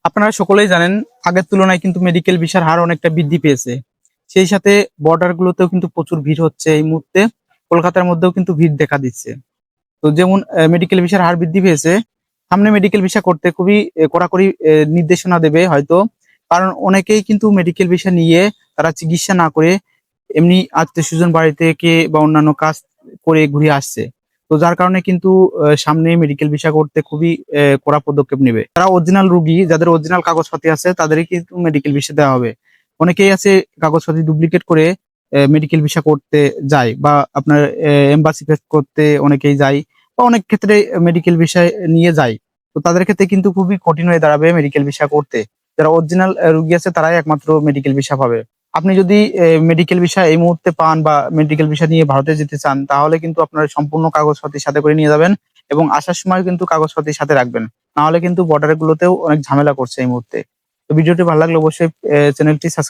আপনারা সকলেই জানেন আগের তুলনায় কিন্তু মেডিকেল ভিসার হার অনেকটা বৃদ্ধি পেয়েছে। সেই সাথে বর্ডার গুলোতেও কিন্তু প্রচুর ভিড় হচ্ছে এই মুহূর্তে। কলকাতার মধ্যেও কিন্তু ভিড় দেখা দিচ্ছে। তো যেমন মেডিকেল ভিসার হার বৃদ্ধি পেয়েছে, সামনে মেডিকেল ভিসা করতে খুবই কড়াকড়ি নির্দেশনা দেবে হয়তো। কারণ অনেকেই কিন্তু মেডিকেল ভিসা নিয়ে তারা চিকিৎসা না করে এমনি আত্মীয় স্বজন বাড়ি থেকে বা অন্যান্য কাজ করে ঘুরে আসছে। তো যার কারণে কিন্তু সামনে মেডিকেল ভিসা করতে খুবই কড়া পদক্ষেপ নেবে। যারা অরিজিনাল রোগী, যাদের অরিজিনাল কাগজপাতি আছে তাদেরই কিন্তু মেডিকেল ভিসা দেওয়া হবে। অনেকেই আছে কাগজপাতি ডুপ্লিকেট করে মেডিকেল ভিসা করতে যায়, বা আপনার এম্বাসি ফেস করতে অনেকেই যায়, বা অনেক ক্ষেত্রে মেডিকেল ভিসা নিয়ে যায়। তো তাদের ক্ষেত্রে কিন্তু খুবই কঠিন হয়ে দাঁড়াবে মেডিকেল ভিসা করতে। যারা অরিজিনাল রোগী আছে তারাই একমাত্র মেডিকেল ভিসা পাবে। আপনি যদি মেডিকেল ভিসা এই মুহূর্তে পান বা মেডিকেল ভিসা নিয়ে ভারতে যেতে চান, তাহলে কিন্তু আপনার সম্পূর্ণ কাগজপাতি সাথে করে নিয়ে যাবেন এবং আসার সময় কিন্তু কাগজপাতি সাথে রাখবেন। না হলে কিন্তু বর্ডার গুলোতেও অনেক ঝামেলা করছে এই মুহূর্তে। তো ভিডিওটি ভালো লাগলে অবশ্যই চ্যানেলটি